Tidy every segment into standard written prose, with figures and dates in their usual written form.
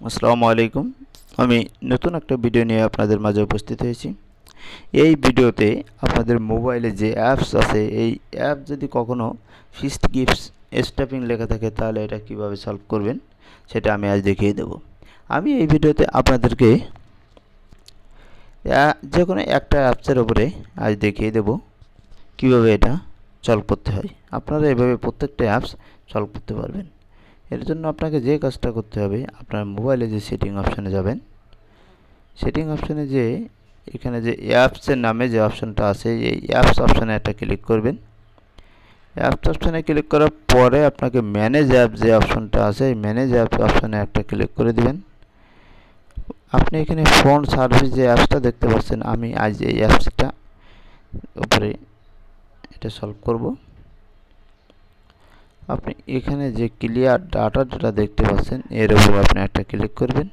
আসসালামু আলাইকুম। আমি নতুন একটা ভিডিও নিয়ে আপনাদের মাঝে উপস্থিত হয়েছি। এই ভিডিওতে আপনাদের মোবাইলে যে অ্যাপস আছে, এই অ্যাপ যদি কখনো ফিস্ট গিফটস স্ট্যাপিং লেখা থাকে তাহলে এটা কিভাবে সলভ করবেন সেটা আমি আজ দেখিয়ে দেব। আমি এই ভিডিওতে আপনাদেরকে যে কোনো একটা অ্যাপসের উপরে আজ দেখিয়ে দেব কিভাবে এটা সলভ করতে হয়। আপনারা এভাবে প্রত্যেকটা অ্যাপস সলভ করতে পারবেন। এর জন্য আপনাকে যে কাজটা করতে হবে, আপনার মোবাইলে যে সেটিং অপশানে যাবেন, সেটিং অপশানে যে এখানে যে অ্যাপসের নামে যে অপশানটা আছে, এই অ্যাপস অপশানে একটা ক্লিক করবেন। অ্যাপস অপশানে ক্লিক করার পরে আপনাকে ম্যানেজ অ্যাপ যে অপশানটা আছে, এই ম্যানেজ অ্যাপ অপশানে একটা ক্লিক করে দিবেন। আপনি এখানে ফোন সার্ভিস যে অ্যাপসটা দেখতে পাচ্ছেন, আমি আজ এই অ্যাপসটা উপরে এটা সলভ করব। আপনি এখানে যে ক্লিয়ার ডাটা যেটা দেখতে পাচ্ছেন, এর উপরে আপনি একটা ক্লিক করবেন।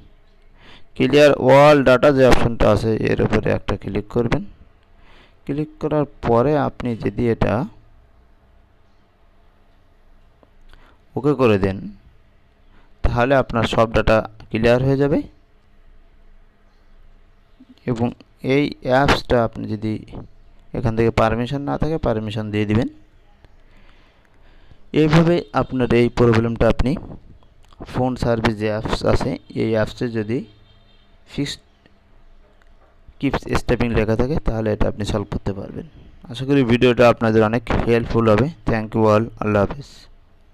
ক্লিয়ার অল ডাটা যে অপশনটা আছে, এর উপরে একটা ক্লিক করবেন। ক্লিক করার পরে আপনি যদি এটা ওকে করে দেন, তাহলে আপনার সব ডাটা ক্লিয়ার হয়ে যাবে। এবং এই অ্যাপসটা আপনি যদি এখান থেকে পারমিশন না থাকে, পারমিশন দিয়ে দিবেন। এইভাবে আপনার এই প্রবলেমটা আপনি ফোন সার্ভিস যে অ্যাপস আছে, এই অ্যাপসে যদি ফিক্সড কিপস স্টেপিং লেখা থাকে তাহলে এটা আপনি সলভ করতে পারবেন। আশা করি ভিডিওটা আপনাদের অনেক হেল্পফুল হবে। Thank you all. আল্লাহ হাফেজ।